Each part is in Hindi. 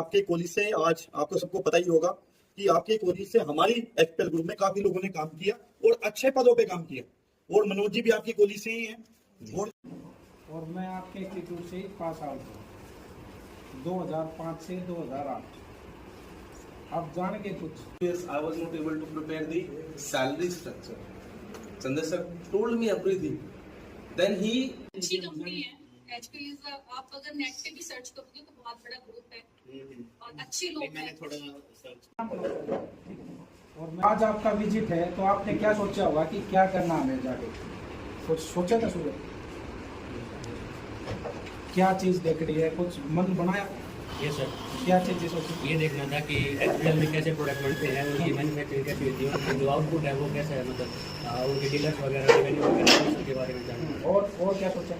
आपके कॉलेज से आज आपको सबको पता ही होगा कि आपके कॉलेज से हमारी एक्सपेल ग्रुप में काफी लोगों ने काम किया और अच्छे पदों पे काम किया। और मनोज जी भी आपकी कॉलेज से ही हैं। और मैं आपके इंस्टीट्यूट से ही पास आउट हूँ 2005 से 2008। आप जान के कुछ? Yes, I was not able to prepare the salary structure. Chandra sir told me everything. Then he अच्छी कंपनी है HP आप अगर नेट पे भी सर्च करोगे तो बहुत बड़ा ग्रुप है और अच्छे लोग हैं। मैंने थोड़ा और आज आपका विजिट है तो आपने क्या सोचा होगा कि क्या करना हमें जाके? कुछ सोचा था सुबह? क्या चीज देख रही है? कुछ मन बनाया? ये सर क्या चीज सोची? ये देखना था कि एक्चुअल में कैसे प्रोडक्ट बनते हैं, उनकी मैन्युफैक्चरिंग कैसी होती है, उनकी जो आउटपुट है वो कैसा है, मतलब उनके डीलर्स वगैरह रेवेन्यू वगैरह उसके बारे में जानना। और क्या सोचा?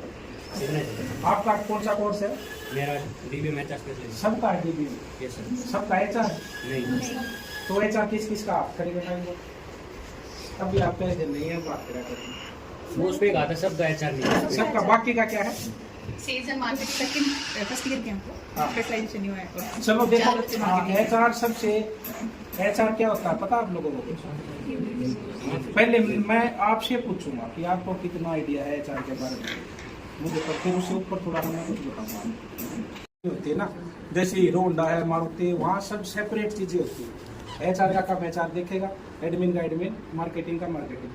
इतना ही था। आपका कौन सा कोर्स है? मेरा डीबी में एचआर स्पेशलिस्ट। सबका है डीबी? ये सर सबका HR? नहीं तो HR किस का आप करेंगे बताएंगे? अभी आप पहले दिन नहीं है बात करा करेंगे। वो उस पर कहा था सबका एचआर नहीं। सबका बाकी का क्या है? Sales and marketing second first year के हमको स्पेशलाइजेशन हुआ है। चलो देखो HR सबसे HR क्या होता है पता आप लोगों को? पहले मैं आपसे पूछूंगा कि आपको कितना आइडिया है HR के बारे में, मुझे तो फिर उससे ऊपर थोड़ा मैं कुछ बताऊंगा। होती है ना, जैसे हीरो होंडा है, मारुति है, वहाँ सब सेपरेट चीजें होती है। HR का काम HR देखेगा, एडमिन का एडमिन, मार्केटिंग का मार्केटिंग,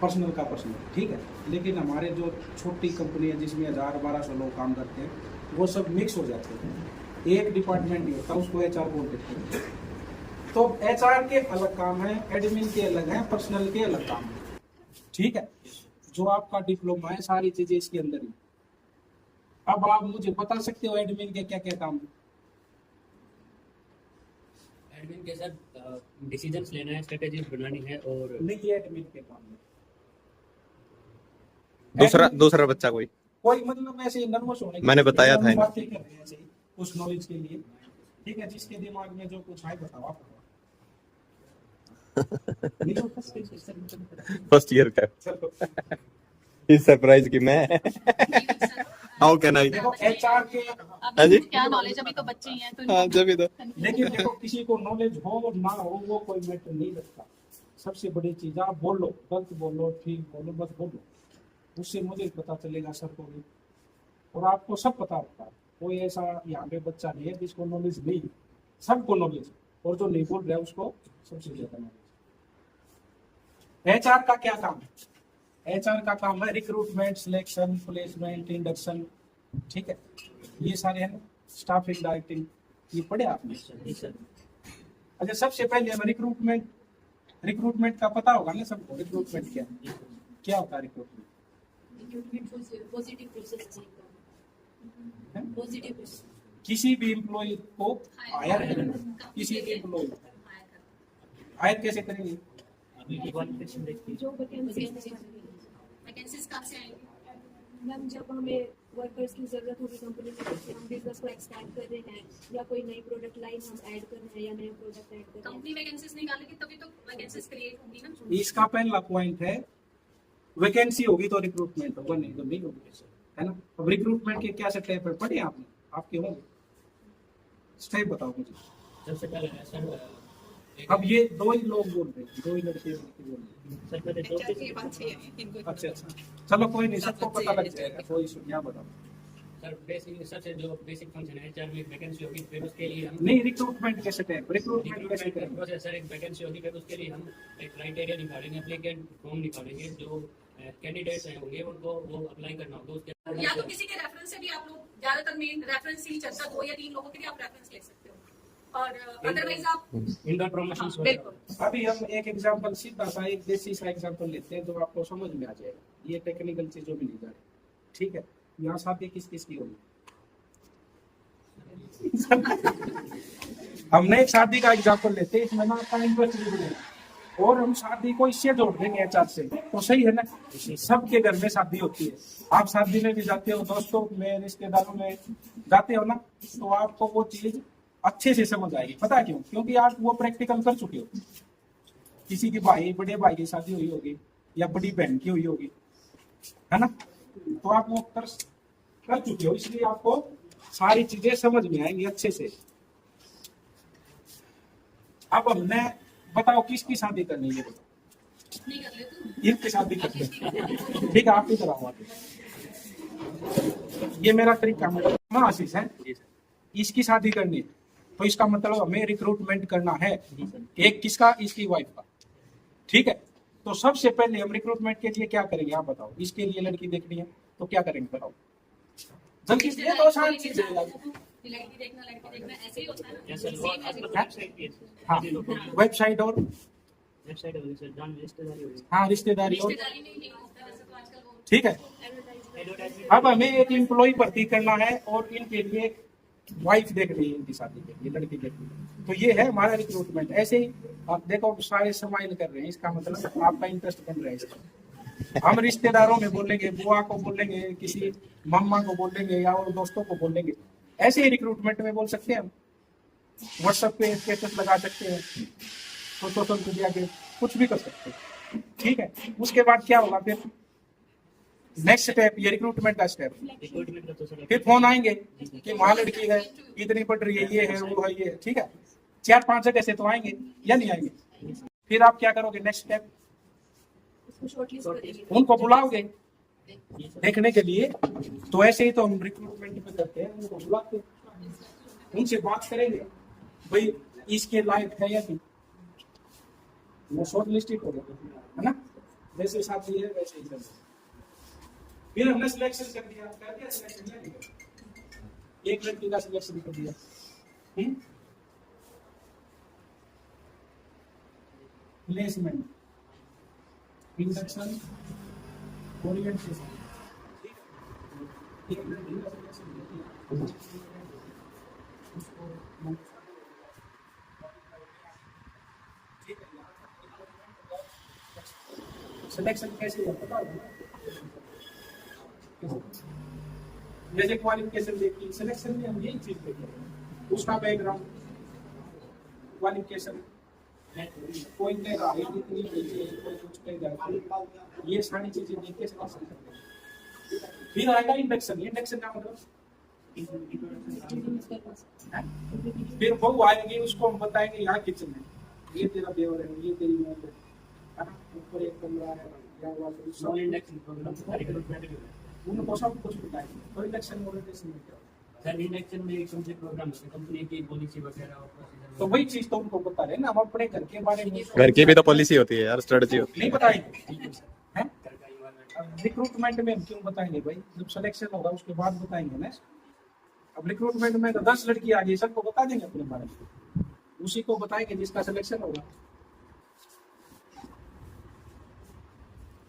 पर्सनल का पर्सनल, ठीक है। लेकिन हमारे जो छोटी कंपनी है जिसमें 1000-1200 लोग काम करते हैं, वो सब मिक्स हो जाते हैं, एक डिपार्टमेंट नहीं होता, उसको HR बोल देते हैं। तो HR के अलग काम है, एडमिन के अलग है, पर्सनल के अलग काम है, ठीक है। जो आपका डिप्लोमा है सारी चीजें इसके अंदर ही। अब आप मुझे बता सकते हो एडमिन के क्या क्या काम है? एडमिन के सर डिसीजंस लेना है, स्ट्रेटेजी बनानी है और नहीं एडमिन के काम है। दूसरा बच्चा कोई मतलब ऐसे नर्वस होने मैंने बताया था बातें कर रहे हैं ऐसे ही कुछ नॉलेज के लिए, ठीक है। जिसके दिमाग में जो कुछ है बताओ आप। फर्स्ट ईयर का इस सरप्राइज की मैं हाउ कैन आई देखो HR के हाँ जी क्या नॉलेज, अभी तो बच्चे ही हैं तो हाँ जब तो लेकिन देखो किसी को नॉलेज हो ना हो वो कोई मैटर नहीं रखता। सबसे बड़ी चीज आप बोलो, गलत बोलो ठीक बोलो, बस बोलो, उससे मुझे पता चलेगा सर को भी, और आपको सब पता होता है। कोई ऐसा यहाँ पे बच्चा नहीं है जिसको नॉलेज नहीं, सबको नॉलेज, और जो नहीं बोल रहा है उसको सबसे ज्यादा नॉलेज। HR का क्या काम है? HR का काम है रिक्रूटमेंट, सिलेक्शन, प्लेसमेंट, इंडक्शन, ठीक है। ये सारे हैं स्टाफिंग, डायरेक्टिंग, ये पढ़े आपने? अच्छा सबसे पहले हम रिक्रूटमेंट का पता होगा ना सबको। रिक्रूटमेंट क्या होता है? रिक्रूटमेंट पॉजिटिव प्रोसेस है, पॉजिटिव प्रोसेस किसी भी एम्प्लॉय को हायर करना, किसी भी एम्प्लॉय हायर कैसे करेंगे? जो वैकेंसीज कहाँ से आएंगी? मैम जब हमें वर्कर्स की जरूरत होगी कंपनी में, हम बिजनेस को एक्सपैंड कर रहे हैं या कोई नई प्रोडक्ट लाइन हम ऐड कर रहे हैं या नया प्रोडक्ट ऐड कर रहे हैं, कंपनी वैकेंसीज निकालेगी तभी तो वैकेंसीज क्रिएट होंगी ना। इसका पहला पॉइंट है वैकेंसी होगी तो रिक्रूटमेंट होगा, नहीं तो नहीं होगी, है ना। अब रिक्रूटमेंट के क्या स्टेप है पढ़े आपने? आपके होंगे स्टेप, बताओ मुझे। सबसे पहले सर अब ये दो ही लोग बोल रहे हैं, दो ही लड़के बोल रहे हैं। सर पहले अच्छा चलो कोई नहीं, सबको पता लग जाएगा, कोई सुनिया बताओ। सर बेसिक सबसे जो बेसिक फंक्शन है एचआर में वैकेंसी होगी, फिर उसके लिए हम नहीं रिक्रूटमेंट कैसे स्टेप, रिक्रूटमेंट कैसे करेंगे? प्रोसेस सर एक वैकेंसी होगी, फिर उसके लिए हम एक क्राइटेरिया निकालेंगे, एप्लीकेंट फॉर्म निकालेंगे, जो कैंडिडेट्स हैं होंगे उनको वो अप्लाई करना होगा। उसके या तो किसी के रेफरेंस से भी आप लोग, ज्यादातर मेन रेफरेंस ही चलता, 2 या 3 लोगों के लिए आप रेफरेंस ले सकते हो, और अदरवाइज आप इंडोर प्रमोशंस बिल्कुल। अभी हम एक एग्जांपल सीधा सा एक देसी सा एग्जांपल लेते हैं जो आपको समझ में आ जाएगा, ये टेक्निकल चीजों में नहीं जा रही, ठीक है। यहाँ शादी किस किस की होगी? हमने एक शादी का एग्जांपल लेते हैं, इसमें ना आपका इंटरेस्ट भी बढ़ेगा और हम शादी को इससे जोड़ देंगे HR से, तो सही है ना। सबके घर में शादी होती है, आप शादी में भी जाते हो, दोस्तों में, रिश्तेदारों में जाते हो ना, तो आपको वो चीज अच्छे से समझ आएगी। पता क्यों? क्योंकि आप वो प्रैक्टिकल कर चुके हो। किसी की बड़े भाई की शादी हुई होगी या बड़ी बहन की हुई होगी, है ना, तो आप वो कर चुके हो, इसलिए आपको सारी चीजें समझ में आएंगी अच्छे से। अब हमने बताओ किसकी शादी करनी है, बताओ नहीं कर ले तू। इनकी शादी करते हैं। ठीक है, आप इधर आओ आगे। ये मेरा तरीका, मेरा नाम आशीष है, इसकी शादी करनी है तो इसका मतलब हमें रिक्रूटमेंट करना है। एक किसका, इसकी वाइफ का। ठीक है, तो सबसे पहले हम रिक्रूटमेंट के लिए क्या करेंगे आप बताओ। इसके लिए लड़की देखनी है तो क्या करेंगे बताओ जल्दी से। ये तो आसान चीज है यार। लड़की देखना ऐसे ही होता है ना। जैसे Same as it is. Website की है। हाँ, वेबसाइट और वेबसाइट हो गई सर, जान रिश्तेदारी हो गई। हाँ रिश्तेदारी और रिश्तेदारी में ही नहीं होता वैसे तो आजकल वो ठीक है। एडवर्टाइजमेंट अब हमें एक एम्प्लॉय भर्ती करना है और इनके लिए वाइफ देखनी है, इनकी शादी के लिए लड़की देखनी है। तो ये है हमारा रिक्रूटमेंट। ऐसे ही आप देखो सारे स्माइल कर रहे हैं, इसका मतलब आपका इंटरेस्ट बन रहा है इसमें। हम रिश्तेदारों में बोलेंगे, बुआ को बोलेंगे, किसी मम्मा को बोलेंगे या और दोस्तों को बोलेंगे। ऐसे ही रिक्रूटमेंट में बोल सकते हैं हम। व्हाट्सएप पे स्टेटस लगा सकते हैं, तो सोशल मीडिया के कुछ भी कर सकते हैं। ठीक है, उसके बाद क्या होगा फिर नेक्स्ट स्टेप, ये रिक्रूटमेंट का स्टेप। रिक्रूटमेंट का तो सर फिर फोन आएंगे कि वहां लड़की है, इतनी पढ़ रही है, ये है वो है ये। ठीक है, 4-5 जगह से तो आएंगे या नहीं आएंगे। फिर आप क्या करोगे नेक्स्ट स्टेप, उसको शॉर्टलिस्ट करेंगे। उनको बुलाओगे देखने के लिए। तो ऐसे ही तो हम रिक्रूटमेंट में करते हैं, उनको बुलाते हैं, उनसे बात करेंगे भाई इसके लायक है या नहीं। वो शॉर्ट लिस्ट हो गया है ना, जैसे साथी है वैसे ही चलते। फिर हमने सिलेक्शन कर दिया सिलेक्शन या नहीं किया? एक लड़की का सिलेक्शन कर दिया। Placement, induction, orientation. एक लड़की का सिलेक्शन कर दिया, उसको सिलेक्शन कैसे हुआ पता है? जैसे क्वालिफिकेशन देखिए, सिलेक्शन में हम यही चीज देखते हैं, उसका बैकग्राउंड, क्वालिफिकेशन, कोई कहेगा हाइट इतनी नीचे, कोई कुछ कहेगा, ये सारी चीजें देख के सिलेक्शन करते हैं। फिर आएगा इंडक्शन। इंडक्शन का मतलब फिर वो आएंगे, उसको हम बताएंगे यहाँ किचन है, ये तेरा देवर है, ये तेरी मौत है ना, ऊपर एक कमरा है या नॉन इंडेक्स रिक्रूटमेंट उनको सब कुछ बताएंगे। तो इंडक्शन ओरिएंटेशन में क्या होता सर, इंडक्शन में कौन से प्रोग्राम होते हैं, कंपनी की पॉलिसी वगैरह और है? प्रोसीजर तो वही चीज तो उनको बता रहे हैं ना। हम अपने घर के बारे में घर की भी तो पॉलिसी होती है यार, स्ट्रेटजी होती नहीं बताएंगे हैं? घर का इन्वायरमेंट। अब रिक्रूटमेंट में हम क्यों बताएंगे भाई, जब सिलेक्शन होगा उसके बाद बताएंगे ना। अब रिक्रूटमेंट में तो 10 लड़की आ गई, सबको बता देंगे अपने बारे में, उसी को बताएंगे जिसका सिलेक्शन होगा।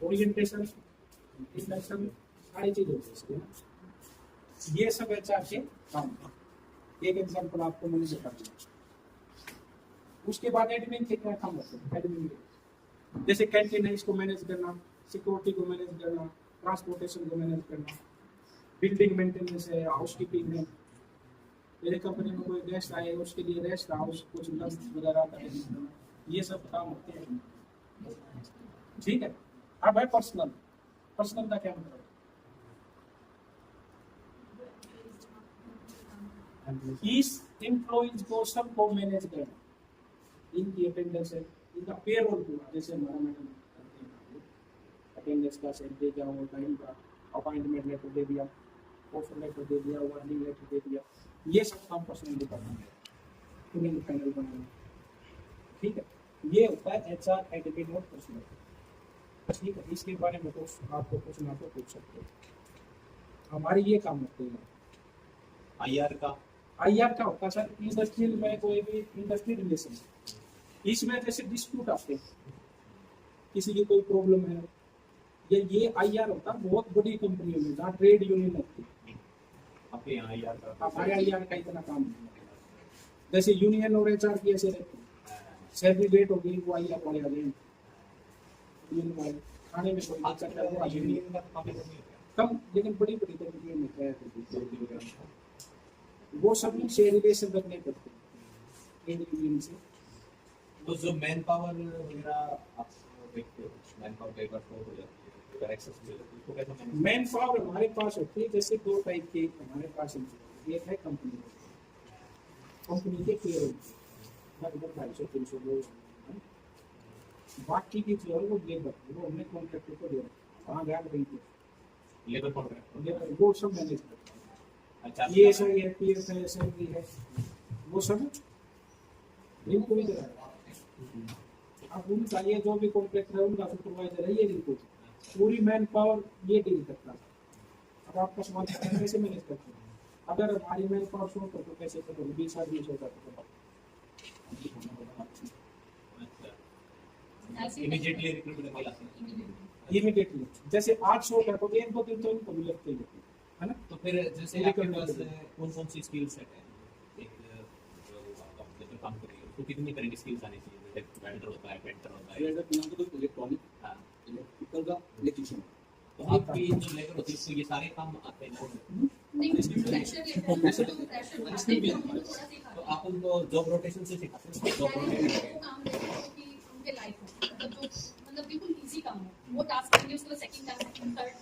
ओरिएंटेशन, इंडक्शन, सारी चीज होती है इसमें। ये सब एचआर के काम है। एक एग्जांपल आपको मैंने बता दिया। उसके बाद एडमिन के क्या काम होते हैं? एडमिन जैसे कैंटीन है, इसको मैनेज करना, सिक्योरिटी को मैनेज करना, ट्रांसपोर्टेशन को मैनेज करना, बिल्डिंग मेंटेनेंस है, हाउस कीपिंग है। मेरे कंपनी में कोई गेस्ट आए उसके लिए रेस्ट हाउस, कुछ लंच वगैरह का मैनेज करना, ये सब काम होते हैं। ठीक है, अब है पर्सनल। पर्सनल का क्या मतलब? इस एम्प्लॉइज को सबको मैनेज करना, इनकी अटेंडेंस है, इनका पेरोल पूरा, जैसे हमारा मैडम अटेंडेंस का सेट दे दिया, वो टाइम का अपॉइंटमेंट लेटर दे दिया, ऑफर लेटर दे दिया, वार्निंग लेटर दे दिया, ये सब काम पर्सनल डिपार्टमेंट है, टूरिंग पैनल बनाना। ठीक है, ये होता है एचआर एडमिन और पर्सनल। ठीक है, इसके बारे में तो आपको पूछना तो पूछ सकते हो। हमारी ये काम होते हैं। आईआर का होता है सर इंडस्ट्रियल में कोई भी इंडस्ट्री रिलेशन, इसमें जैसे डिस्प्यूट आते हैं, किसी की कोई प्रॉब्लम है, ये आईआर होता है बहुत बड़ी कंपनियों में जहाँ ट्रेड यूनियन होती है। आपके यहाँ आईआर का हमारे आईआर का इतना काम नहीं है। जैसे यूनियन और एचआर की ऐसे रहती है, सैलरी रेट हो गई वो आईआर वाले आ जाएंगे, खाने में कोई दिक्कत है वो आ जाएंगे कम, लेकिन बड़ी बड़ी कंपनियों में क्या है वो सभी से रिलेशन रखने पड़ते हैं ट्रेड यूनियन से। तो जो मैन पावर वगैरह आप देखते हो, मैन पावर कई बार हो जाती है, कई बार एक्सेस हो जाती है, तो कैसा मैनेज? मैन पावर हमारे पास होती है जैसे 2 टाइप की हमारे पास एक है कंपनी के पेरोल लगभग 250-300 लोग हैं। बाकी की जो है वो लेबर वो हमने कॉन्ट्रैक्टर को दे रखा है। कहाँ गया रही थी लेबर कॉन्ट्रैक्ट लेबर वो सब मैनेज करता है। अच्छा ये सही है, पीएफ है, सैलरी है, वो सब इनको भी दे रहा है। अब उनका ये जो भी कॉन्ट्रैक्टर है उनका सुपरवाइजर है, ये इनको पूरी मैन पावर ये डील करता है। अब आपका सवाल कैसे मैनेज करते हैं? अगर हमारी मैन पावर शो तो कैसे करोगे? 20 आदमी से होता इमीडिएटली रिक्रूटमेंट में लाते हैं। इमीडिएटली जैसे 800 का तो 1-2 दिन तो इनको मिल लगते है ना। तो फिर जैसे आपके पास कौन कौन सी स्किल सेट है, एक जो काम कर रही है तो कितनी तरह की स्किल्स आनी चाहिए? जैसे वेल्डर होता है, पेंटर होता है, इलेक्ट्रॉनिक हाँ, इलेक्ट्रिकल का इलेक्ट्रिशियन। तो आपकी जो लेबर होती है उसको ये सारे काम आते हैं ना? नहीं प्रेशर लेते हैं, प्रेशर बनाते हैं, हम उनको थोड़ा सिखाते तो हैं। आप उनको जॉब रोटेशन से सिखाते हैं? जॉब वो रोटेशन काम रहता है कि उनके लाइफ में मतलब बिल्कुल इजी काम हो, वो टास्क करेंगे, उसके बाद सेकंड टास्क, थर्ड,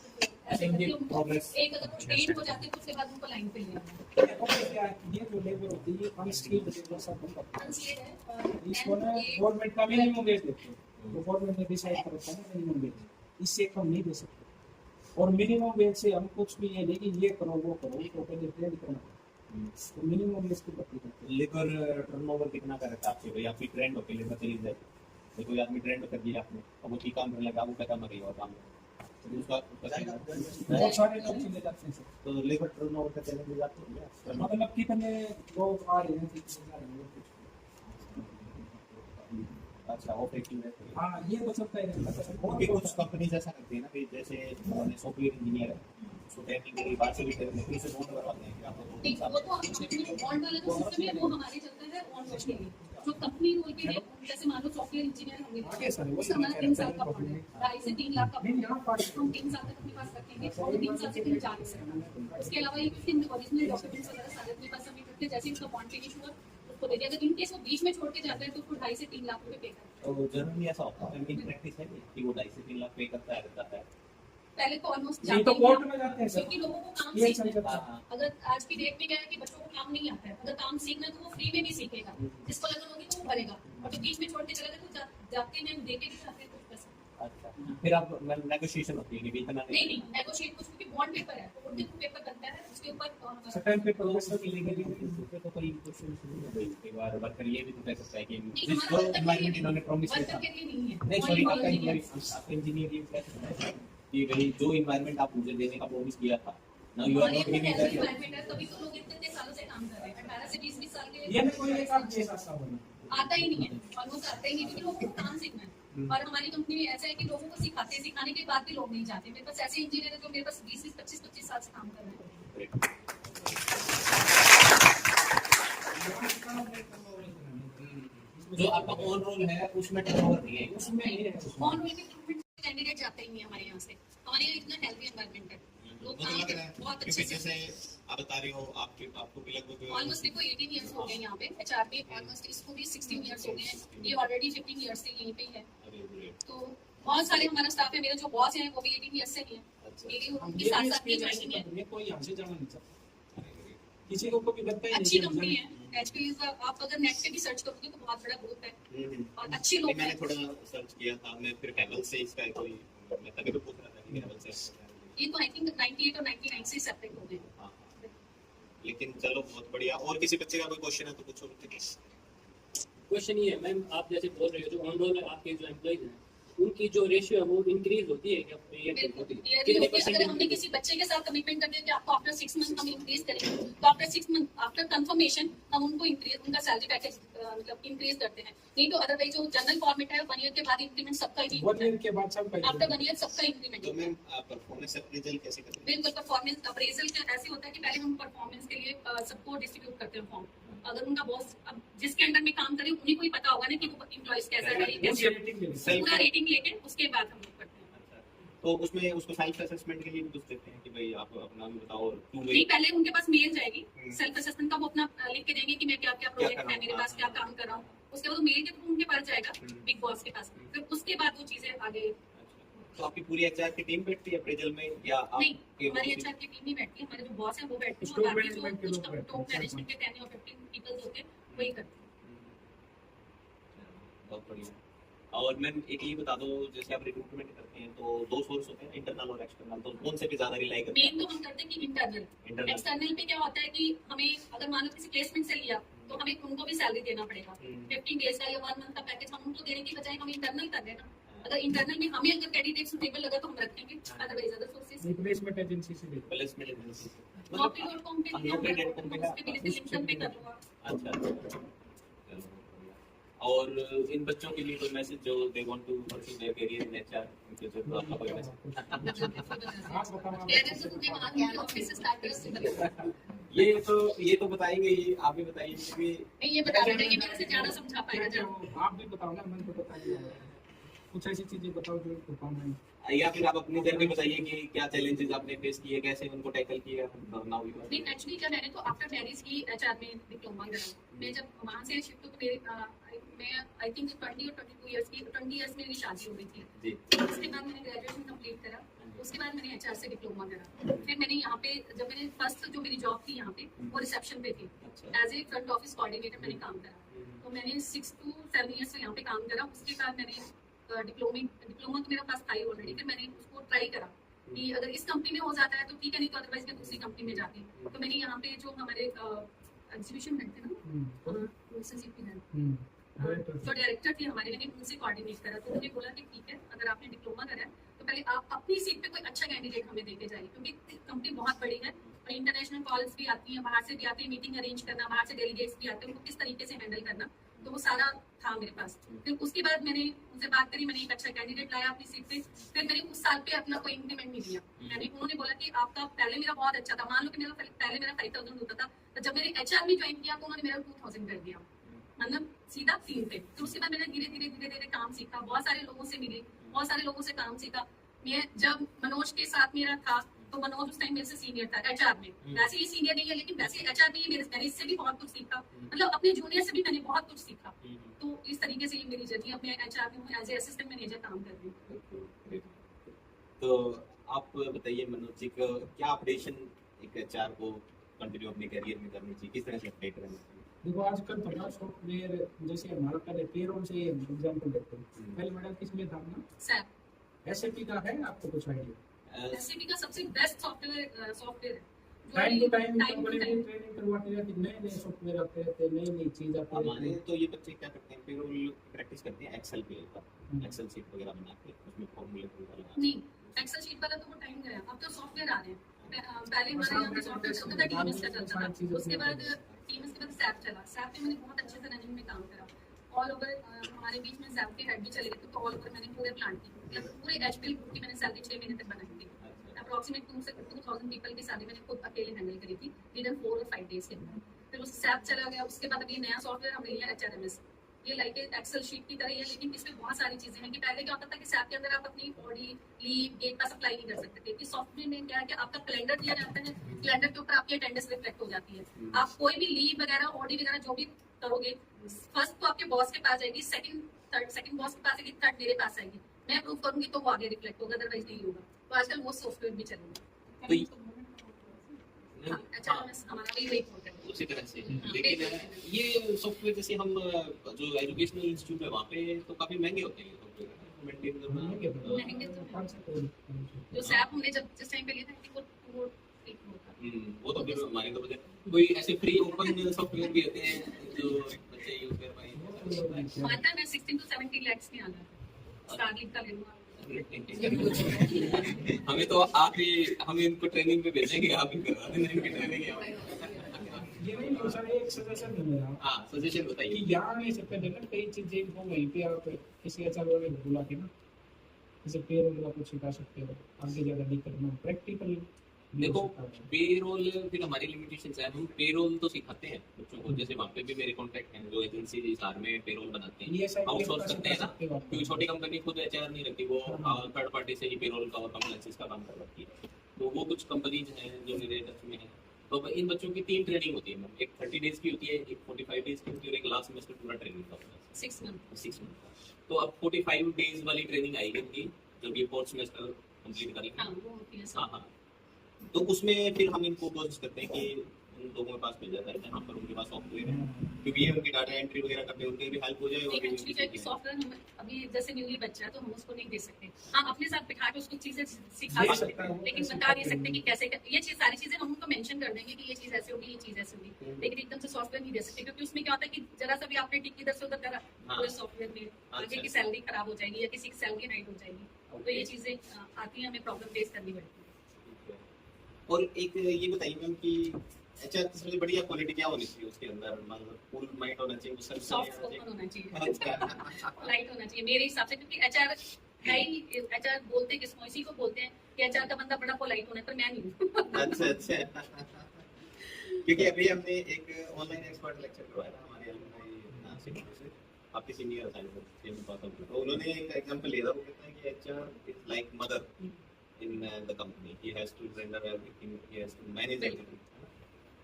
ऐसे करके उनको progress एक अगर वो ट्रेन हो जाते हैं तो उसके बाद उनको लाइन पे ले आना है। ये जो लेबर होती है अनस्किल्ड लेबर सब हम करते हैं। ये है इसको ना गवर्नमेंट का मिनिमम वेज देते हैं, तो गवर्नमेंट ने डिसाइड कर रखा है मिनिमम वेज, इससे कम नहीं दे सकते। और मिनिमम वेज से हम कुछ भी ये नहीं कि ये करो वो करो, तो पहले ट्रेड करना पड़ता है। तो मिनिमम वेज की भर्ती करते हैं। लेबर टर्नओवर कितना का रहता है आपके? भाई आपकी ट्रेंड होती है लेबर चली जाए तो कोई आदमी ट्रेंड कर दिया आपने, अब वो की काम करने लगा, वो पैसा मर गया और काम तो उसका बहुत सारे लोग चले जाते हैं सर। तो लेबर टर्नओवर का चैलेंज आपको हो गया? मतलब कितने लोग आ रहे हैं, कितने जा रहे हैं। अच्छा वो फेकिंग है। हाँ ये तो चलता ही रहता है। क्योंकि कुछ कंपनीज ऐसा करती है ना कि जैसे सॉफ्टवेयर इंजीनियर है उसको ट्रेनिंग के लिए बाहर से भी ट्रेनिंग से बॉन्ड करवाते हैं कि आपको ठीक, वो तो बॉन्ड वाला जो सिस्टम है वो हमारे चलता है ऑन वर्क के लिए। जो कंपनी रोल के लिए जैसे मान लो सॉफ्टवेयर इंजीनियर होंगे आगे सर, तो हमारा 3 साल का बॉन्ड है, 2.5 से 3 लाख का बॉन्ड है। हम 3 साल तक अपने पास रखेंगे और 3 साल से कहीं जा नहीं सकता। उसके अलावा ये फिर ओरिजिनल डॉक्यूमेंट्स वगैरह सारे अपने पास सबमिट करके जैसे उनका बॉन्ड फिनिश हुआ उसको दे दिया। अगर इन केस वो बीच में छोड़ के जाता है तो उसको 2.5 से 3 लाख रुपए पे करना है। तो जनरली ऐसा होता है कि प्रैक्टिस है कि वो 2.5 से 3 लाख पे करता है। पहले तो ऑलमोस्ट नहीं तो कोर्ट में जाते हैं सर। क्योंकि लोगों को काम ये सीखना चल है। जाता है। अगर आज की डेट में क्या है कि बच्चों को काम नहीं आता है, अगर काम सीखना है तो वो फ्री में भी सीखेगा, जिसको लगन होगी तो वो करेगा। और जो बीच में छोड़ के चला जाए तो जाते हैं दे के भी जाते हैं कुछ पैसा। अच्छा फिर आप नेगोशिएशन होती है कि इतना नहीं नेगोशिएट कुछ क्योंकि बॉन्ड पेपर है, तो उनके पेपर बनता है उसके ऊपर सर्टेन पेपर तो सर इलीगली तो कोई क्वेश्चन नहीं है भाई। कई बार वर्कर ये भी तो कह सकता है कि नहीं, जिस हमारा जो एनवायरनमेंट इन्होंने प्रॉमिस किया वर्कर था, के लिए नहीं है। नहीं सॉरी आपका इंजीनियर ये कह सकता है कि भाई जो एनवायरनमेंट आप मुझे देने का प्रॉमिस किया था now you are not giving that. Environment है तभी तो लोग इतने सालों से काम कर रहे हैं। 18 से 20 साल के लिए ये कोई एक आध जैसा सा होना आता ही नहीं है, ऑलमोस्ट आता ही नहीं क्योंकि लोगों को काम सीखना है। और हमारी कंपनी में ऐसा है कि लोगों को सिखाने के बाद भी लोग नहीं जाते। मेरे पास ऐसे इंजीनियर है जो मेरे पास 20-25 साल से काम कर रहे हैं। जो आपका ऑन रोल है उसमें टर्नओवर नहीं है उसमें ये है। ऑन रोल में कैंडिडेट जाते ही नहीं हमारे यहाँ से। हमारे यहाँ इतना हेल्दी एनवायरनमेंट है, लोग मुझे लग रहा है बहुत क्योंकि अच्छे जैसे से आप बता रही हो आपको भी लगभग ऑलमोस्ट देखो 18 इयर्स हो गए यहाँ पे एचआर पे, ऑलमोस्ट इसको भी 16 इयर्स हो गए हैं। ये ऑलरेडी 15 इयर्स से यहीं पे ही है। तो बहुत सारे हमारा स्टाफ है, मेरे जो बॉस हैं वो भी 18 इयर्स से ही है। मेरी उनके साथ साथ की ज्वाइनिंग है। ये कोई यहाँ से जाना नहीं चाहता, किसी को कभी लगता ही नहीं अच्छी कि हम कंपनी जाएं। है एचपी। आप अगर नेट पे भी सर्च करोगे तो बहुत बड़ा ग्रुप है और अच्छे नहीं, लोग मैंने हैं। थोड़ा सर्च किया था मैं फिर हैवल से इसका कोई मैं तभी तो पूछ रहा था कि हैवल से ये तो आई थिंक 98 और 99 से सेपरेट हो गए। हाँ। लेकिन चलो बहुत बढ़िया। और किसी बच्चे का कोई क्वेश्चन है तो पूछो। क्वेश्चन ये है मैम, आप जैसे बोल रहे हो जो ऑन रोल आपके जो एम्प्लॉइज हैं उनकी जो रेशियो है वो इंक्रीज होती है क्या? बिल्कुल कितने अगर परसेंट? हमने किसी बच्चे के साथ कमिटमेंट कर दिया कि आपको आफ्टर 6 मंथ हम इंक्रीज करेंगे, तो आफ्टर 6 मंथ आफ्टर कंफर्मेशन हम उनको इंक्रीज उनका सैलरी पैकेज मतलब इंक्रीज करते हैं। नहीं तो अदरवाइज जो जनरल फॉर्मेट है 1 ईयर के बाद इंक्रीमेंट सबका ही 1 ईयर के बाद सब आफ्टर 1 ईयर सबका इंक्रीमेंट तो मैम परफॉर्मेंस अप्रेजल कैसे करते हैं? बिल्कुल परफॉर्मेंस अप्रेजल का ऐसे होता है कि पहले हम परफॉर्मेंस के लिए सबको डिस्ट्रीब्यूट करते हैं फॉर्म। अगर उनका बॉस अब जिसके अंडर में काम करे उन्हीं को ही पता होगा ना कि वो एम्प्लॉइज कैसा है कैसे पूरा रेटिंग लेके उसके बाद हम लोग करते हैं। तो उसमें उसको सेल्फ असेसमेंट के लिए भी कुछ देते हैं कि भाई आप अपना भी बताओ और टू वे नहीं पहले उनके पास मेल जाएगी सेल्फ असेसमेंट का, वो अपना लिख के देंगे कि मैं क्या क्या प्रोजेक्ट कर रहा है मेरे हूँ, पास क्या काम कर रहा हूँ। उसके बाद मेल के थ्रू उनके पास जाएगा बिग बॉस के पास, फिर उसके बाद वो चीजें आगे तो आपकी पूरी एचआर की टीम बैठती है अप्रेजल में या आप नहीं, हमारी एचआर की टीम नहीं बैठती है, हमारे जो बॉस है वो बैठते हैं, Top और बाकी जो management के कुछ लोग बैठते टॉप हैं, मैनेजमेंट के 10 या 15 पीपल्स होते हैं वही करते हैं। बहुत बढ़िया। और मैम एक ये बता दो, जैसे आप रिक्रूटमेंट करते हैं तो दो सोर्स होते हैं, इंटरनल और एक्सटर्नल, तो कौन से पे ज्यादा रिलाई करते हैं? मेन तो हम करते हैं कि इंटरनल। Internal। एक्सटर्नल पे क्या होता है कि हमें अगर मान लो किसी प्लेसमेंट से लिया तो हमें उनको भी सैलरी देना पड़ेगा। 15 डेज का या 1 मंथ का पैकेज हम उनको देने की बजाय हम इंटरनल कर देना। अगर इंटरनल में हमें अगर कैंडिडेट सुटेबल लगा तो हम रखेंगे, otherwise other sources. Replacement agency से भी प्लेसमेंट एजेंसी Naukri.com पे Naukri.com पे उस पे भी लिंक्डइन पे कर लो आप। अच्छा चलो, बहुत बढ़िया। और इन बच्चों के लिए कोई मैसेज जो they want to pursue their career in HR in future, तो आपका कोई मैसेज? आप बताओ। ये अगर तुमने वहां के ऑफिस से स्टार्ट करो तो बताओ। ये तो बताएंगे ही, आप भी बताइए कि नहीं, ये बता देना, ये मेरे से ज्यादा समझा पाएगा ज्यादा। आप भी बताओ ना, मैंने तो बता दिया। कुछ ऐसी चीजें बताओ जो बताओ मैं। या फिर आप अपनी तरफ भी बताइए कि क्या चैलेंजेस आपने फेस किए, कैसे उनको टैकल किया नाउ यू। नहीं, एक्चुअली क्या मैंने तो आफ्टर मैरिज की एचआर में डिप्लोमा करा। मैं जब वहां से शिफ्ट तो मेरे मैं आई थिंक 20 और 22 इयर्स की 20 इयर्स में मेरी शादी हो गई थी जी। उसके बाद मैंने ग्रेजुएशन कंप्लीट करा, उसके बाद मैंने एचआर से डिप्लोमा करा। फिर मैंने यहाँ पे जब मैंने फर्स्ट जो मेरी जॉब थी यहाँ पे वो रिसेप्शन पे थी, as a front office coordinator मैंने काम करा। तो मैंने 6 to 7 इयर्स से यहाँ पे काम करा। उसके बाद मैंने डिप्लोमा तो मेरा पास था ही ऑलरेडी, फिर मैंने उसको ट्राई करा कि अगर इस कंपनी में हो जाता है तो ठीक है, नहीं तो अदरवाइज मैं दूसरी कंपनी में जाती। तो मैंने यहाँ पे जो हमारे एग्जीबिशन हेड थे ना, सीसीपी हेड, जो डायरेक्टर थे हमारे, मैंने उनसे कोऑर्डिनेट करा। तो उन्होंने बोला कि ठीक है, अगर आपने डिप्लोमा करा है तो पहले आप अपनी सीट पे कोई अच्छा कैंडिडेट हमें देके जाइए, क्योंकि कंपनी बहुत बड़ी है और इंटरनेशनल कॉल्स भी आती हैं, बाहर से भी आती है, मीटिंग अरेंज करना, बाहर से डेलीगेट्स भी आते हैं, उनको किस तरीके से हैंडल करना, तो वो सारा था मेरे पास। फिर उसके बाद मैंने उनसे बात करी, मैंने एक अच्छा कैंडिडेट लाया अपनी सीट पे। फिर मैंने उस साल पे अपना कोई इंक्रीमेंट नहीं दिया। उन्होंने बोला कि आपका पहले मेरा बहुत अच्छा था, मान लो कि मेरा पहले मेरा 5000 होता था, तो जब मैंने एचआर में ज्वाइन किया तो उन्होंने मेरा 2000 कर दिया, मतलब सीधा 3 पे। तो उसके बाद मैंने धीरे धीरे काम सीखा, बहुत सारे लोगों से मिली, बहुत सारे लोगों से काम सीखा। मैं जब मनोज के साथ मेरा था तो मनोज उस टाइम मेरे से सीनियर था एचआर में, वैसे ही सीनियर नहीं है लेकिन वैसे एचआर में मैंने इससे भी बहुत कुछ सीखा, मतलब अपने जूनियर से भी मैंने बहुत कुछ सीखा। तो इस तरीके से ये मेरी जर्नी, अब मैं एचआर में हूँ, एज ए असिस्टेंट मैनेजर काम कर रही हूँ। तो आप बताइए मनोज जी, क्या अपडेशन एक एचआर को कंटिन्यू अपने करियर में करनी चाहिए, किस तरह से अपडेट करनी चाहिए? देखो आजकल तो ना सॉफ्टवेयर, जैसे हमारा पहले पेरोल से एग्जांपल लेते हैं, पहले मॉडल किस में था ना, सैप एसएपी का है आपको कुछ आइडिया? एसएपी का सबसे बेस्ट सॉफ्टवेयर है। टाइम टू टाइम कंपनी में ट्रेनिंग करवाते हैं कि नए सॉफ्टवेयर आते हैं, नई चीज आती है। हमारे तो ये बच्चे क्या करते हैं, पेरोल प्रैक्टिस करते हैं एक्सेल पे, एक्सेल शीट वगैरह बना के उसमें फॉर्मूले वगैरह लगा। नहीं, एक्सेल शीट वाला तो वो टाइम गया, अब तो सॉफ्टवेयर आ रहे हैं। पहले हमारे यहाँ पे सॉफ्टवेयर चलता था, टीएमएस का चलता था, उसके बाद टीएमएस के बाद सैप चला। सैप पे मैंने बहुत अच्छे से रनिंग में काम करा। ऑल ओवर हमारे बीच में सैप के हेड भी चले गए थे, तो ऑल ओवर मैंने पूरे प्लांट की, मतलब पूरे एचपीएल ग्रुप की मैंने सैलरी 6 महीने तक बनाई थी। अप्रोक्सीमेट 2000 पीपल की सैलरी मैंने खुद अकेले हैंडल करी थी विद इन 4 और 5 डेज के अंदर। फिर उस सैप चला गया, उसके बाद अभी नया सॉफ्टवेयर हम ले लिया एचआरएमएस। ये लाइक एक्सेल शीट की तरह ही है, लेकिन इसमें बहुत सारी चीजें हैं कि पहले क्या होता था कि सैप के अंदर आप अपनी ऑडी, लीव, गेट पास अप्लाई नहीं कर सकते थे। कि सॉफ्टवेयर में क्या है कि आपका कैलेंडर दिया जाता है, कैलेंडर के ऊपर आपकी अटेंडेंस रिफ्लेक्ट हो जाती है। आप कोई भी लीव वगैरह, ऑडी वगैरह जो भी करोगे, फर्स्ट तो आपके बॉस के पास जाएगी, सेकंड बॉस के पास आएगी, थर्ड मेरे पास आएगी, मैं अप्रूव करूंगी तो वो आगे रिफ्लेक्ट होगा, अदरवाइज नहीं होगा। तो आजकल वो सॉफ्टवेयर भी चलेगा। हमारा भी वही है उसी तरह से। लेकिन ये सॉफ्टवेयर जैसे हम जो एजुकेशनल इंस्टीट्यूट है वहाँ पे तो काफी महंगे होते हैं ये सॉफ्टवेयर, मेंटेन करना महंगे तो जो सैप हमने जब जिस टाइम पे लिया था वो ठीक होता। वो तो फिर हमारे तो बजट कोई ऐसे फ्री ओपन सॉफ्टवेयर भी होते हैं जो बच्चे यूज कर पाए। मानता मैं 16 to 17 lakhs में आना स्टार्टिंग का ले लूंगा। हमें तो आप ही, हम इनको ट्रेनिंग पे भेजेंगे, आप ही करवा देना इनकी ट्रेनिंग। ये नहीं तो सर, एक सजेशन है मेरा। हाँ, सजेशन बताइए। कि यहाँ नहीं से पहले ना कई चीजें वो वहीं पे आप किसी एचआर वाले को बुला के ना, जैसे पेरोल का कुछ सिखा सकते हो, आगे ज्यादा नहीं करना, प्रैक्टिकल। देखो पेरोल फिर हमारी लिमिटेशंस है, हम पेरोल तो सिखाते हैं बच्चों को, जैसे वहाँ पे भी मेरे कॉन्टैक्ट हैं जो एजेंसी इशार में पेरोल बनाते हैं, आउटसोर्स करते हैं ना, क्योंकि छोटी कंपनी खुद एचआर नहीं रखती, वो थर्ड पार्टी से ही पेरोल का और कंप्लायंसेस का काम करवाती है। तो वो कुछ कंपनीज हैं जो मेरे टच में है। तो इन बच्चों की 3 ट्रेनिंग होती है, एक 30 डेज की होती है, एक 45 डेज की होती है और एक लास्ट सेमेस्टर पूरा ट्रेनिंग का होता है 6 months। तो अब 45 डेज वाली ट्रेनिंग आएगी उनकी, जब ये फोर्थ सेमेस्टर कंप्लीट करेंगे हाँ वो होती है सब। हाँ हाँ, तो उसमें फिर हम इनको कोशिश करते हैं कि उन लोगों के पास भेजा जाए जहाँ पर उनके पास सॉफ्टवेयर है, क्योंकि ये उनकी डाटा एंट्री वगैरह करते हैं, उनकी भी हेल्प हो जाए और लेकिन एक्चुअली क्या है कि सॉफ्टवेयर हम अभी जैसे न्यूली बच्चा है तो हम उसको नहीं दे सकते। हाँ अपने साथ बिठा के उसको चीजें सिखा दे सकते सकता हैं, हूँ। लेकिन बता नहीं सकते कि कैसे ये चीज सारी चीजें हम उनको मेंशन कर देंगे कि ये चीज ऐसे होगी, ये चीज ऐसे होगी, लेकिन एकदम से सॉफ्टवेयर नहीं दे सकते, क्योंकि उसमें क्या होता है कि जरा सा भी आपने टिक इधर से उधर करा पूरे सॉफ्टवेयर में आगे की सैलरी खराब हो जाएगी या किसी की सैलरी हाइट हो जाएगी, तो ये चीजें आती हैं, हमें प्रॉब्लम फेस करनी पड़ती है। और एक ये बताइए मैम कि एचआर की सबसे बढ़िया क्वालिटी क्या होनी चाहिए उसके अंदर, मतलब कूल माइंड होना चाहिए, गुस्सा नहीं सॉफ्ट आना स्पोकन होना चाहिए, अच्छा। लाइट होना चाहिए मेरे हिसाब से, क्योंकि एचआर है ही, एचआर बोलते किसको, इसी को बोलते हैं कि एचआर का बंदा बड़ा पोलाइट होना है, पर मैं नहीं हूँ। अच्छा अच्छा, क्योंकि अभी हमने एक ऑनलाइन एक्सपर्ट लेक्चर करवाया था हमारे alumni से, आपके सीनियर साइंस, तो उन्होंने एक एग्जांपल लिया था, वो कहता है कि HR is like mother in the company, he has to render everything, he has to manage everything,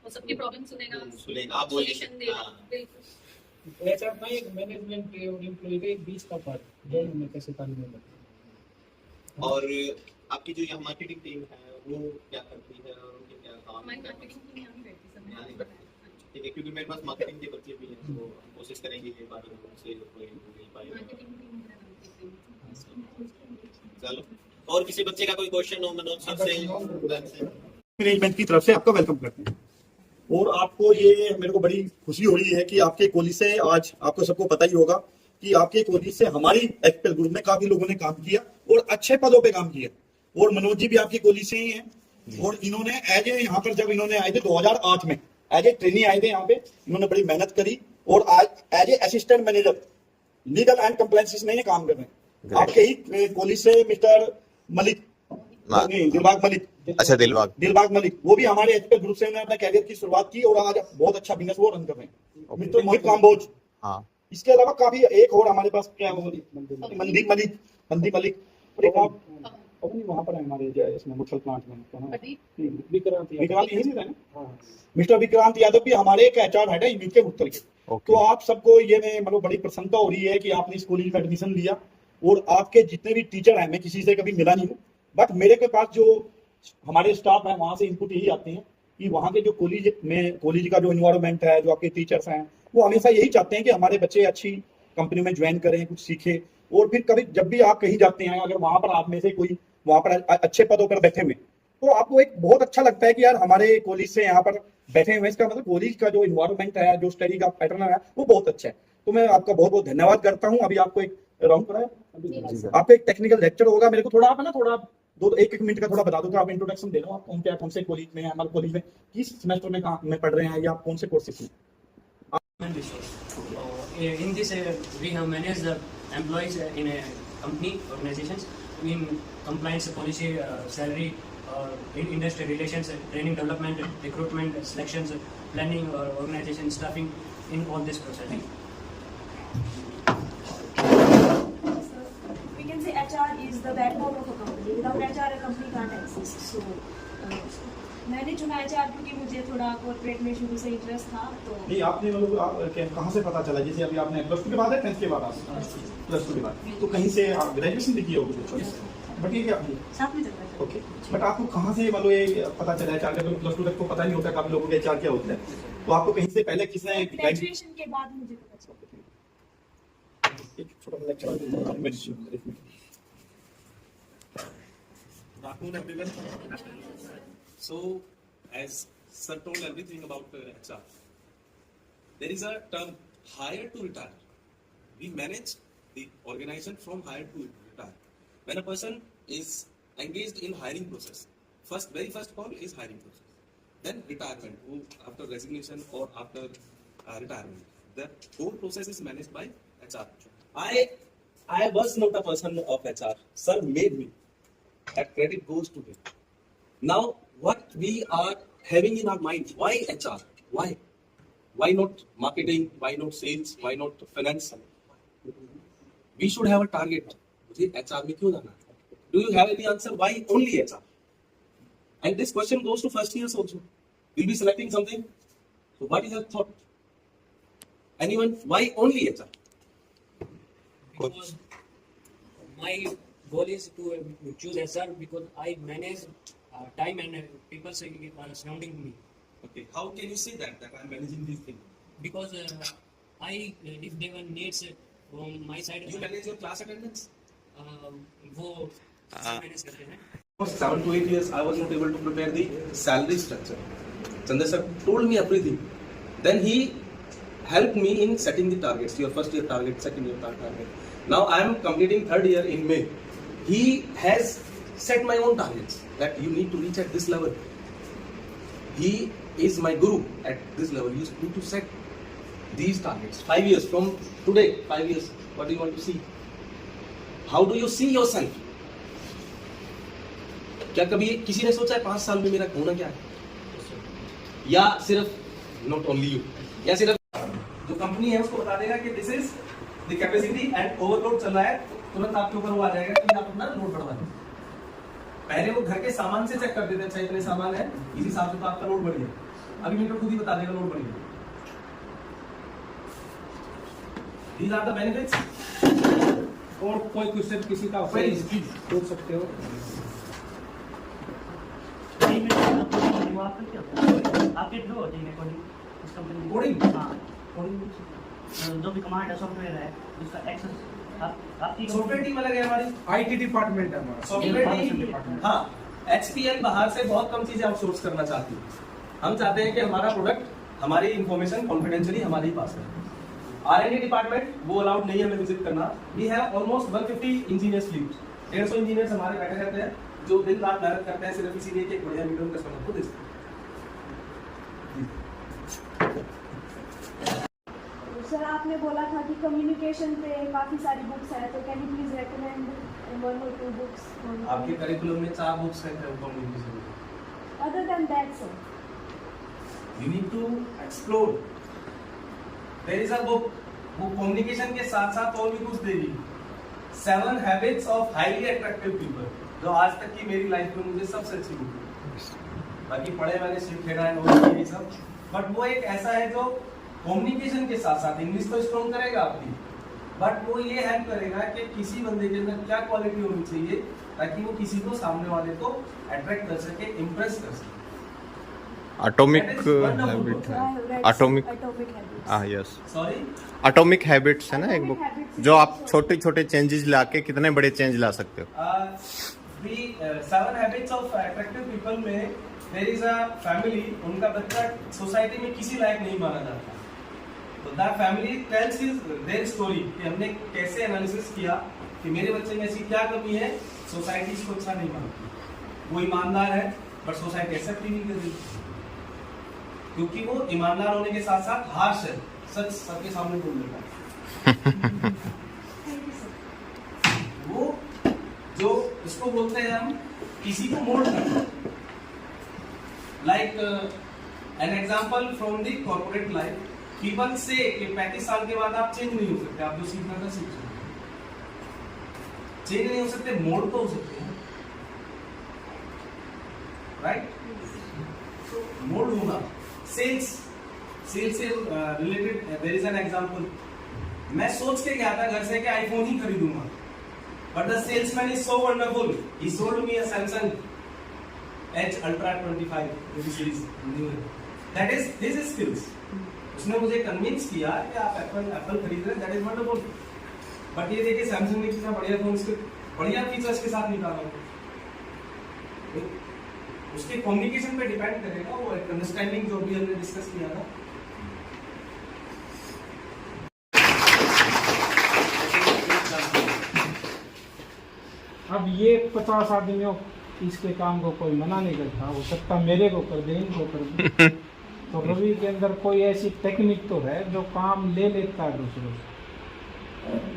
वो सबकी प्रॉब्लम सुनेगा, सुनेगा, आप बोलिए। सॉल्यूशन देगा, हाँ। बिल्कुल। एचआर का एक मैनेजमेंट और एम्प्लॉय के बीच का पार्ट, दोनों में कैसे तालमेल बनाना। और आपकी जो यहाँ मार्केटिंग टीम है वो क्या करती है और उनके क्या काम हमारी है? मार्केटिंग की यहाँ नहीं बैठती सब, यहाँ नहीं बैठती। ठीक है, क्योंकि मेरे पास मार्केटिंग के बच्चे भी हैं, तो हम कोशिश करेंगे कि बार उनसे कोई मिल पाए। मार्केटिंग टीम मेरा नाम देते हैं। चलो, और किसी बच्चे का कोई क्वेश्चन हो मनोज सर से? मैनेजमेंट की तरफ से आपका वेलकम करते हैं। और आपको ये मेरे को बड़ी खुशी हो रही है कि आपके कॉलेज से, आज आपको सबको पता ही होगा कि आपके कॉलेज से हमारी एक्सपेल ग्रुप में काफी लोगों ने काम किया और अच्छे पदों पे काम किया। और मनोज जी भी आपके कॉलेज से ही हैं, और इन्होंने एज ए यहाँ पर जब इन्होंने आए थे 2008 में एज ए ट्रेनी आए थे यहाँ पे, इन्होंने बड़ी मेहनत करी और आज as a assistant manager legal and compliances में ये काम कर रहे हैं। आपके ही कॉलेज से मिस्टर मलिक, दिलबाग मलिक, अच्छा दिलबाग मलिक, वो भी हमारे एचपीएल ग्रुप से अपने कैरियर की शुरुआत की और आज बहुत अच्छा बिजनेस वो रन कर रहे हैं। मिस्टर मोहित काम्बोज, हाँ इसके अलावा काफी एक और हमारे पास क्या मनदीप मलिक, और एक आप अपनी वहाँ पर है हमारे इसमें मुठल प्लांट में विक्रांत यहीं से है ना, मिस्टर विक्रांत यादव भी हमारे एक एचआर हेड है यूके मुठल के। तो आप सबको ये मैं मतलब बड़ी प्रसन्नता हो रही है कि आपने इस कॉलेज में एडमिशन लिया, और आपके जितने भी टीचर हैं, मैं किसी से कभी मिला नहीं हूँ, बट मेरे के पास जो हमारे स्टाफ है वहां से इनपुट यही आते हैं कि वहाँ के जो कॉलेज का जो इन्वायरमेंट है, जो आपके टीचर्स हैं, वो हमेशा यही चाहते हैं कि हमारे बच्चे अच्छी कंपनी में ज्वाइन करें, कुछ सीखे। और फिर कभी जब भी आप कहीं जाते हैं, अगर वहां पर आप में से कोई वहां पर अच्छे पदों पर बैठे हुए, तो आपको एक बहुत अच्छा लगता है कि यार हमारे कॉलेज से यहाँ पर बैठे हुए, इसका मतलब कॉलेज का जो इन्वायरमेंट है, जो स्टडी का पैटर्न है, वो बहुत अच्छा है। तो मैं आपका बहुत बहुत धन्यवाद करता हूँ। अभी आपको एक राउंड कराया, आपको एक टेक्निकल लेक्चर होगा, मेरे को थोड़ा आप है ना थोड़ा एक मिनट का थोड़ा बता दो, तो आप इंट्रोडक्शन दे दो, आप कौन से कॉलेज में, हमारे कॉलेज में किस सेमेस्टर में में पढ़ रहे हैं, या आप कौन से कोर्सेज में? In this, we have managed the employees in a company, organizations, in compliance, policy, salary, in industry relations, training, development, recruitment, selections, planning, organization, staffing, in all this process. We can say HR is the backbone of a company. Without HR, a company can't exist. So, मैंने चुना HR क्योंकि मुझे थोड़ा कॉर्पोरेट में शुरू से इंटरेस्ट था। तो नहीं, आपने मतलब कहाँ से पता चला, जैसे अभी आपने प्लस टू के बाद है, 10th के बाद, प्लस टू के बाद, तो कहीं से आप ग्रेजुएशन भी की होगी, बट ये क्या साथ में चल रहा है। ओके, बट आपको कहाँ से मतलब ये पता चला एचआर का? प्लस टू तक तो पता नहीं होता काफी लोगों को एचआर क्या होता है, तो आपको कहीं से पहले किसने? ग्रेजुएशन के बाद मुझे पता चला। एक छोटा सा lecture. Afternoon, everyone. So, as Sir told everything about HR, there is a term hire to retire. We manage the organization from hire to retire. When a person is engaged in hiring process, very first call is hiring process. Then retirement, after resignation or after retirement. The whole process is managed by HR. I was not a person of HR. Sir made me. That credit goes to him. Now, what we are having in our mind, why HR? Why? Why not marketing? Why not sales? Why not finance? We should have a target. मुझे HR में क्यों जाना? Do you have any answer? Why only HR? And this question goes to first years also. We'll be selecting something. So what is your thought? Anyone? Why only HR? Because my goal is to choose HR because I manage time and people surrounding me. Okay. How can you say that I'm managing these things? Because if they were needs from my side, You manage your class attendance? वो मैनेज करते हैं. For 7 to 8 years, I was not able to prepare the salary structure. Chandra sir told me everything. Then he helped me in setting the targets. Your first year target, second year target. Now I am completing third year in May. He has set my own targets that you need to reach at this level. He is my guru at this level. You need to set these targets. 5 years from today, 5 years. What do you want to see? How do you see yourself? क्या कभी किसी ने सोचा है 5 साल में मेरा होना क्या है? या सिर्फ नॉट ओनली यू, या सिर्फ जो कंपनी है उसको बता देगा कि this is the capacity and overload चल रहा है, तुरंत आपके ऊपर वो आ जाएगा कि आप अपना लोड बढ़वा दें. पहले वो घर के सामान से चेक कर देते हैं, अच्छा इतने सामान है, इस हिसाब से तो आपका लोड बढ़ गया. अभी मीटर खुद ही बता देगा लोड बढ़ गया. These are the benefits. और कोई क्वेश्चन किसी का पूछ सकते हो. आपके थ्रू होती है कोडिंग इस कंपनी में? कोडिंग? हाँ, कोडिंग जो भी कमांड है सॉफ्टवेयर है उसका एक्सेस आपकी सॉफ्टवेयर टीम अलग है हमारी, IT डिपार्टमेंट है हमारा. Software team. हाँ, HPL बाहर से बहुत कम चीजें आउटसोर्स करना चाहती है. हम चाहते हैं कि हमारा प्रोडक्ट, हमारी इंफॉर्मेशन कॉन्फिडेंशियली हमारे ही पास है. R&D डिपार्टमेंट वो अलाउड नहीं है हमें विजिट करना. We have almost 150 engineers leaves. 150 engineers हमारे बैठे रहते हैं जो दिन रात मेहनत करते हैं सिर्फ इसीलिए कि एक बढ़िया वीडियो कस्टमर को दे सकें. सर आपने बोला था कि कम्युनिकेशन पे काफ़ी सारी बुक्स है, तो can you please recommend 1 or 2 books? आपके करिकुलम में 4 बुक्स हैं communication. Other than that sir, You need to explore. There is a book वो कम्युनिकेशन के साथ साथ और भी कुछ देगी. 7 Habits of Highly Attractive People, जो आज तक की मेरी लाइफ में मुझे सबसे अच्छी बुक है. बाकी पढ़े मैंने शिव खेड़ा है और ये सब, बट वो एक ऐसा है जो कम्युनिकेशन के साथ साथ इंग्लिश तो स्ट्रॉन्ग करेगा आपकी, बट वो ये हेल्प करेगा कि किसी बंदे के अंदर क्या क्वालिटी होनी चाहिए ताकि वो किसी को सामने वाले को अट्रैक्ट कर सके, इम्प्रेस कर सके. Atomic That is wonderful habit book. है. Atomic habits. हाँ यस, Sorry? एटॉमिक हैबिट्स है ना एक बुक, Atomic Habits जो आप छोटे छोटे चेंजेस लाके कितने बड़े चेंज ला सकते हो. The 7 Habits of Attractive People में there is a family, उनका बच्चा सोसाइटी में किसी लायक नहीं माना जाता. तो that family tells their story कि हमने कैसे एनालिसिस किया कि मेरे बच्चे में ऐसी क्या कमी है, सोसाइटी इसको अच्छा नहीं मानती. वो ईमानदार है बट सोसाइटी एक्सेप्ट ही नहीं कर रही क्योंकि वो ईमानदार होने के साथ साथ हार्श है, सच सबके सामने बोल देता है. वो जो इसको बोलते हैं हम किसी को मोल्ड करना. Like an example from the corporate life, people से कि 35 साल के बाद आप चेंज नहीं हो सकते, आप जो सीखना था सीख सकते. चेंज नहीं हो सकते, मोल्ड तो हो सकते हैं, राइट? मोल्ड होना. सेल्स से related there is an example. मैं सोच के गया था घर से कि आईफोन ही खरीदूंगा, but the salesman is so wonderful. He sold me a Samsung Edge Ultra 25 series new. That is his skills. उसने मुझे कन्विंस किया कि आप एप्पल खरीद रहे हैं, that is wonderful. बट ये देखिए सैमसंग ने कितना बढ़िया फोन इसके बढ़िया फीचर्स के साथ निकाला. उसके कम्युनिकेशन पे डिपेंड करेगा, वो एक अंडरस्टैंडिंग जो भी हमने डिस्कस किया था. अब ये 50 आदमियों इसके काम को कोई मना नहीं करता. हो सकता मेरे को कर दे, इनको कर दे. तो रवि के अंदर कोई ऐसी टेक्निक तो है जो काम ले लेता है दूसरों से.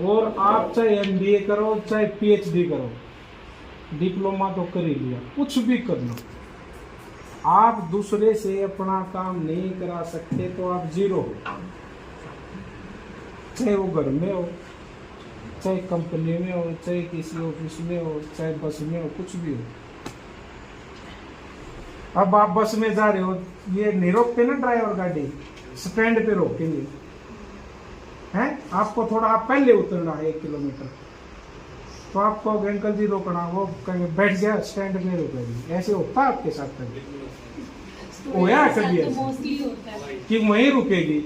और आप चाहे MBA करो चाहे PhD करो, डिप्लोमा तो कर ही लिया, कुछ भी करना, आप दूसरे से अपना काम नहीं करा सकते तो आप जीरो हो. चाहे वो घर में हो, चाहे कंपनी में हो, चाहे किसी ऑफिस में हो, चाहे बस में हो, कुछ भी हो. अब आप बस में जा रहे हो, ये नहीं रोकते ना ड्राइवर गाड़ी, स्टैंड पे रोकेंगे हैं. आपको थोड़ा आप पहले उतरना है 1 किलोमीटर, तो आपको अंकल जी रोकना, वो बैठ गया स्टैंड में रुकेगी, ऐसे होता है आपके साथ कभी? होया कभी ऐसे मोस्टली होता है कि वहीं रुकेगी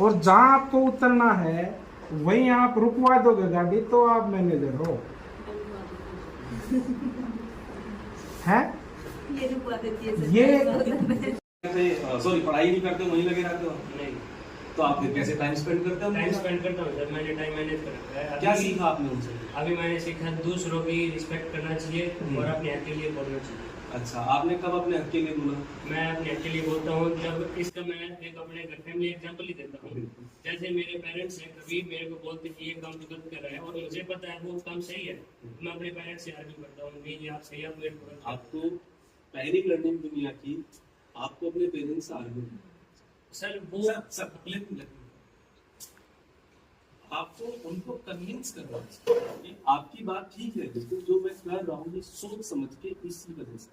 और जहां आपको उतरना है वहीं आप रुकवा दोगे गाड़ी, तो आप मैनेजर हो है? ये रुकवा देती है ये सॉरी पढ़ाई नहीं करते वहीं लगे रहते हो? नहीं, तो आप फिर कैसे टाइम स्पेंड करते हो? टाइम स्पेंड करता हूँ सर, मैंने टाइम मैनेज कर रखा है। क्या अभी सीखा आपने उनसे? अभी मैंने सीखा दूसरों की रिस्पेक्ट करना चाहिए और अपने हक के लिए बोलना चाहिए। अच्छा, आपने कब अपने हक के लिए बोला? मैं अपने हक के लिए बोलता हूँ जब इसका मैं एक अपने घर फैमिली एग्जांपल ही देता हूँ। जैसे मेरे पेरेंट्स हैं, कभी मेरे को बोलते कि ये काम तो गलत कर रहा है और मुझे पता है वो काम सही है, मैं अपने पेरेंट्स से आर्ग्यू करता हूँ नहीं ये आप सही है, आप मेरे को आपको पहली लर्निंग दुनिया की, आपको अपने पेरेंट्स से आर्ग्यू सर वो सर आपको उनको कन्विंस करना है कि आपकी बात ठीक है, लेकिन जो मैं कर रहा हूँ ये सोच समझ के इसी वजह से।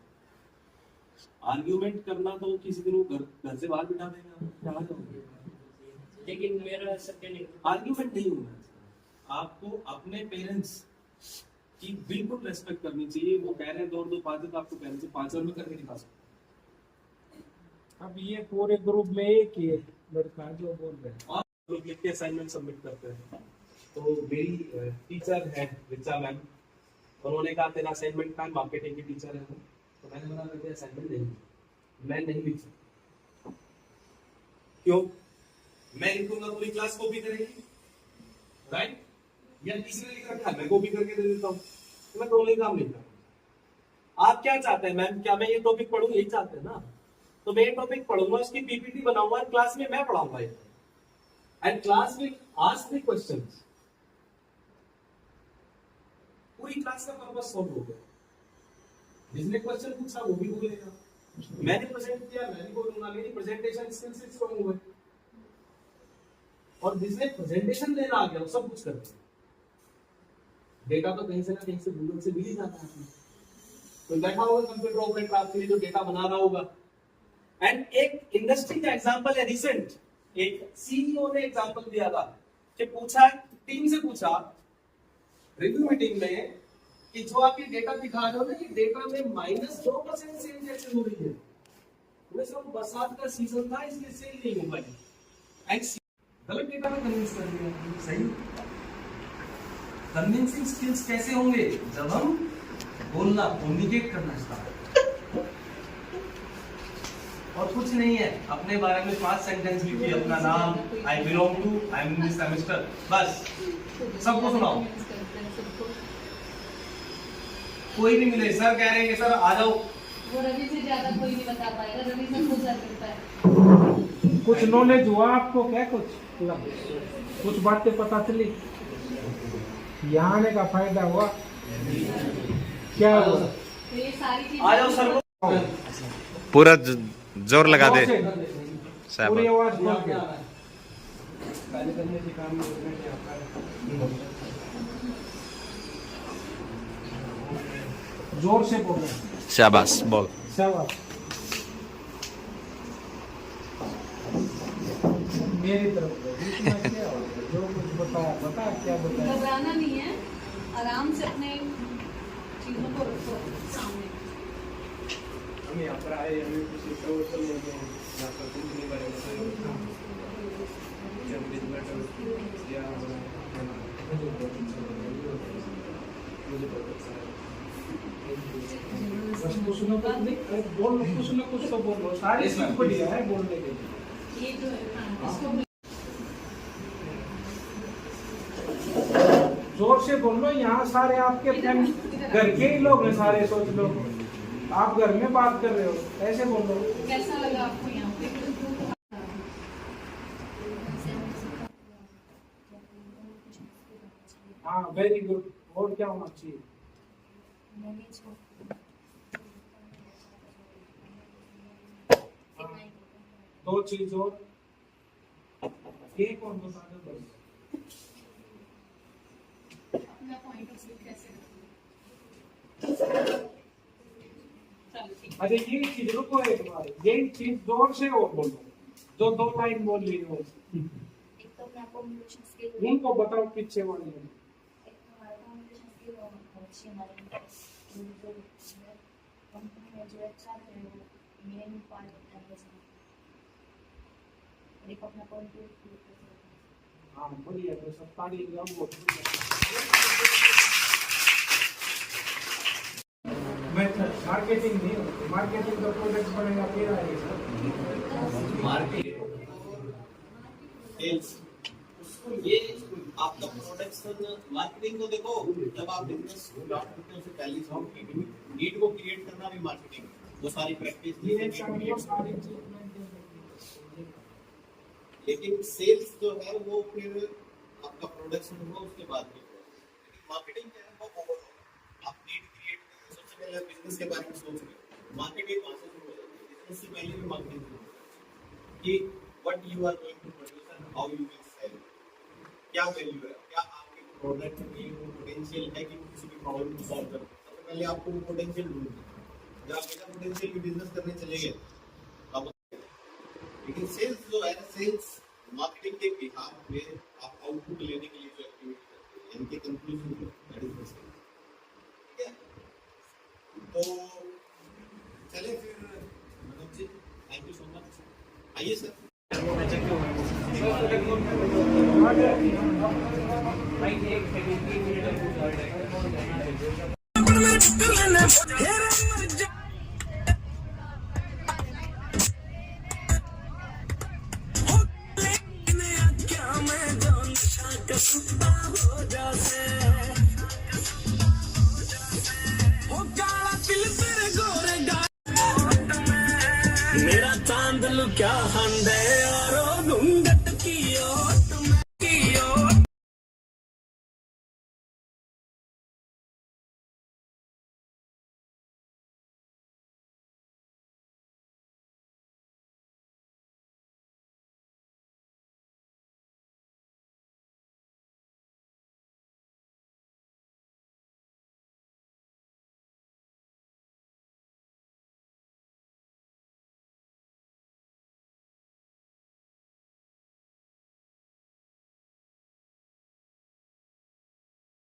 आर्ग्यूमेंट करना तो किसी दिन वो घर से बाहर बिठा देगा, लेकिन मेरा सत्य नहीं। आर्ग्यूमेंट नहीं होना चाहिए। आपको अपने पेरेंट्स की बिल्कुल रेस्पेक्ट करनी चाहिए। वो कह रहे हैं दौड़ दो 5 तो आपको कहना चाहिए 5 में करके दिखा सकते। अब ये पूरे ग्रुप में एक ही लड़का है जो बोल रहे हैं और लोग लिख के असाइनमेंट सबमिट करते हैं। तो मेरी टीचर है रिचा मैम, उन्होंने कहा तेरा असाइनमेंट का मार्केटिंग की टीचर है, तो मैंने मना कर दिया असाइनमेंट नहीं, मैं नहीं लिख सकता। क्यों? मैं लिखूंगा पूरी क्लास कॉपी करेगी, राइट? या किसी ने लिख रखा है मैं कॉपी करके दे देता हूँ, तो मैं दोनों ही काम नहीं करता। आप क्या चाहते हैं मैम? क्या मैं ये टॉपिक पढ़ूं? यही चाहते हैं ना? तो मैं ये टॉपिक पढ़ूंगा, उसकी पीपीटी बनाऊंगा, क्लास में मैं पढ़ाऊंगा ये, एंड क्लास में आस्क द क्वेश्चंस। पूरी क्लास का पर्पस सॉल्व हो गया। जिसने क्वेश्चन पूछा वो भी बोलेगा, मैंने प्रेजेंट किया मैं भी बोलूंगा, मेरी प्रेजेंटेशन स्किल्स स्ट्रांग हुए। और जिसने प्रेजेंटेशन देना आ गया वो सब कुछ करते हैं। डेटा तो कहीं से ना कहीं से गूगल से मिल ही जाता है। तो बैठा होगा कंप्यूटर ऑपरेटर आपके लिए जो डेटा बना रहा होगा। एंड एक इंडस्ट्री का एग्जांपल है रिसेंट, एक सीईओ ने एग्जांपल दिया था कि पूछा टीम से पूछा रिव्यू मीटिंग में कि जो आप ये डेटा दिखा रहे हो ना, ये डेटा में -2% सेल जैसे हो रही है। वैसे वो बरसात का सीजन था इसलिए सेल नहीं हो पाई। एंड गलत डेटा में कन्विंस कर दिया। सही कन्विंसिंग स्किल्स कैसे होंगे? जब हम बोलना कम्युनिकेट करना स्टार्ट। और कुछ नहीं है, अपने बारे में 5 सेंटेंस लिखिए, अपना नाम, I belong to, I am in this semester, बस सबको सुनाओ। कोई नहीं मिले, सर कह रहे हैं सर आ जाओ, वो रवि से ज्यादा कोई नहीं बता पाएगा, रवि से खुद सर करता है। कुछ नॉलेज हुआ आपको क्या? कुछ बातें पता चली? यहाँ आने का फायदा हुआ? क्या हुआ? तो ये सारी चीजें आ जाओ सर। पूरा जोर लगा दे। पूरी आवाज बोल के जोर से बोलो। शाबाश बोल। शाबाश। मेरी तरफ इतना क्या हो गया? जो कुछ बताया बता, क्या बताया? घबराना नहीं है, आराम से अपने चीजों को रखो सामने। हम यहाँ पर आए, हमें किसी प्रवचन में यहाँ पर कंपनी बारे में बताया, जब बिजनेस या मुझे बहुत अच्छा है। बस कुछ ना कुछ नहीं, बोल कुछ ना कुछ तो बोलो, सारी चीज बढ़िया है बोलने के लिए। ये जो है इसको जोर से बोलो, यहाँ सारे आपके घर के ही लोग हैं सारे, सोच लो आप घर में बात कर रहे हो, ऐसे बोलो। कैसा लगा आपको यहाँ पे? हाँ वेरी गुड। और क्या होना चाहिए? दो चीज और, एक और बता दो। अपना पॉइंट ऑफ व्यू कैसे रखना? चलो ठीक है। अरे ये चीज रुको एक बार, ये चीज जोर से और बोलो, जो 2 लाइन बोल रही हो एक तो अपना कम्युनिकेशन स्किल, उनको बताओ, पीछे वाले एक हमारा कम्युनिकेशन स्किल अच्छी हमारी कंपनी में जो अच्छा है वो मेन पार्ट होता है एक अपना कंट्रोल। हाँ बढ़िया, तो सब ताली एकदम वो मैं मार्केटिंग नहीं होती, मार्केटिंग का प्रोडक्ट बनेगा फिर आएगी सर। मार्केट सेल्स ये आपका प्रोडक्शन मार्केटिंग को देखो, जब आप बिजनेस स्टार्ट करते हो उससे पहले नीड को क्रिएट करना भी मार्केटिंग, वो सारी प्रैक्टिस। लेकिन सेल्स जो है वो फिर आपका प्रोडक्शन हुआ उसके बाद में। मार्केटिंग क्या है वो ओवरऑल आप नीड क्रिएट करते, सबसे पहले बिजनेस के बारे में सोच रहे हो, मार्केटिंग वहां से शुरू हो जाती है। बिजनेस से पहले भी मार्केटिंग शुरू हो जाती है कि what you are going to produce and how you will sell, क्या वैल्यू है, क्या आपके प्रोडक्ट की पोटेंशियल है कि किसी भी प्रॉब्लम को सॉल्व कर। सबसे पहले आपको वो पोटेंशियल ढूंढना है। जब आप बिना पोटेंशियल की बिजनेस करने चले गए तब, लेकिन सेल्स जो है सेल्स मार्केटिंग के बिहाफ में आप आउटपुट लेने के लिए जो एक्टिविटी करते हैं, यानी कि conclusion that is the sales. ठीक है, तो चलिए फिर Manoj ji, thank you so much. आइए सर। मेरा चांद लुक्या हंदे